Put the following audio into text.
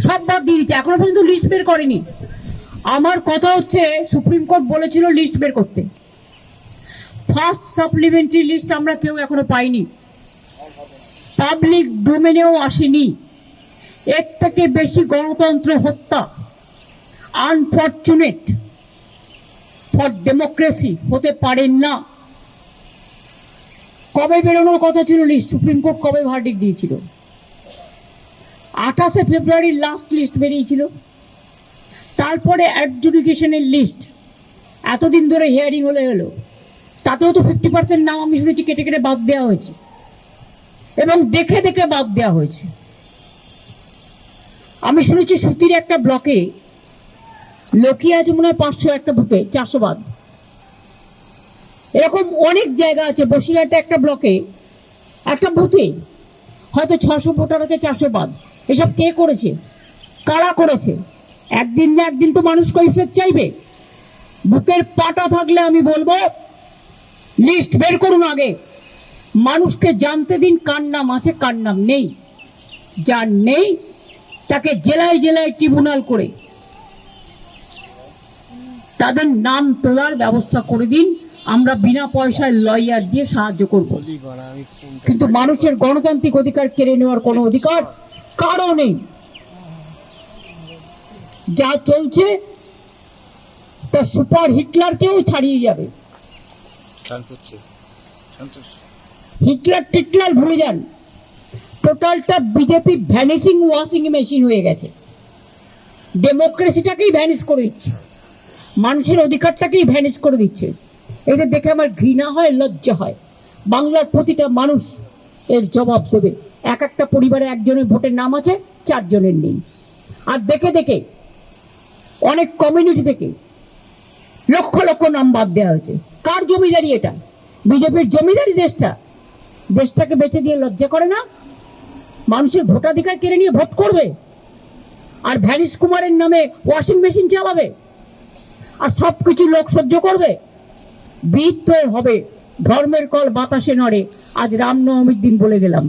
সব বাদ দিয়ে দিচ্ছে, এখনো পর্যন্ত লিস্ট বের করেনি। আমার কথা হচ্ছে সুপ্রিম কোর্ট বলেছিল লিস্ট বের করতে, ফার্স্ট সাপ্লিমেন্টারি লিস্ট আমরা কেউ এখনো পাইনি, পাবলিক ডোমেনেও আসেনি। এর থেকে বেশি গণতন্ত্র হত্যা, আনফরচুনেট ফর ডেমোক্রেসি হতে পারেন না। কবে বেরোনোর কথা ছিল লিস্ট? সুপ্রিম কোর্ট কবে ভার্ডিক্ট দিয়েছিল? 28শে ফেব্রুয়ারি লাস্ট লিস্ট বেরিয়েছিল। তারপরে অ্যাডজুডিকেশনের লিস্ট এতদিন ধরে হিয়ারিং হলো, তাতেও তো 50% নাম আমি শুনেছি কেটে কেটে বাদ দেওয়া হয়েছে, এবং দেখে দেখে বাদ দেওয়া হয়েছে। আমি শুনেছি সুতির একটা ব্লকে লোকই আছে মনে হয় 500, একটা বুথে 400 বাদ। এরকম অনেক জায়গা আছে, বসিরহাটে একটা ব্লকে একটা বুথে হয়তো 600 ভোটার আছে, 400 বাদ। এসব কে করেছে? কারা করেছে? একদিন না একদিন তো মানুষ কৈফিয়ত চাইবে। বুকের পাটা থাকলে আমি বলবো লিস্ট বের করুন আগে, মানুষকে জানতে দিন কার নাম আছে কার নাম নেই। যার নেই তাকে জেলায় জেলায় ট্রিব্যুনাল করে তাদের নাম তোলার ব্যবস্থা করে দিন। আমরা বিনা পয়সায় লয়ার দিয়ে সাহায্য করব, কিন্তু মানুষের গণতান্ত্রিক অধিকার কেড়ে নেওয়ার কোনো অধিকার কারও নেই। যা চলছে তা সুপার হিটলারকেও ছাড়িয়ে যাবে। হিটলার টিটলার ভুলে যান, টোটালটা বিজেপি ভ্যানিশিং ওয়াশিং মেশিন হয়ে গেছে। ডেমোক্রেসিটাকেই ভ্যানিশ করে দিচ্ছে, মানুষের অধিকারটাকেই ভ্যানিশ করে দিচ্ছে। এদের দেখে আমার ঘৃণা হয়, লজ্জা হয়। বাংলার প্রতিটা মানুষ এর জবাব দেবে। এক একটা পরিবারে একজনের ভোটের নাম আছে, 4 জনের নেই। আর দেখে দেখে অনেক কমিউনিটি থেকে লক্ষ লক্ষ নাম বাদ দেওয়া হয়েছে। কার জমিদারি এটা? বিজেপির জমিদারি দেশটাকে বেঁচে দিয়ে লজ্জা করে না? মানুষের ভোটাধিকার কেড়ে নিয়ে ভোট করবে, আর ভ্যানিশ কুমারের নামে ওয়াশিং মেশিন চালাবে, আর সবকিছু লোক সহ্য করবে। বিদ হবে, ধর্মের কল বাতাসে নড়ে। আজ রামনবমীর দিন বলে গেলাম।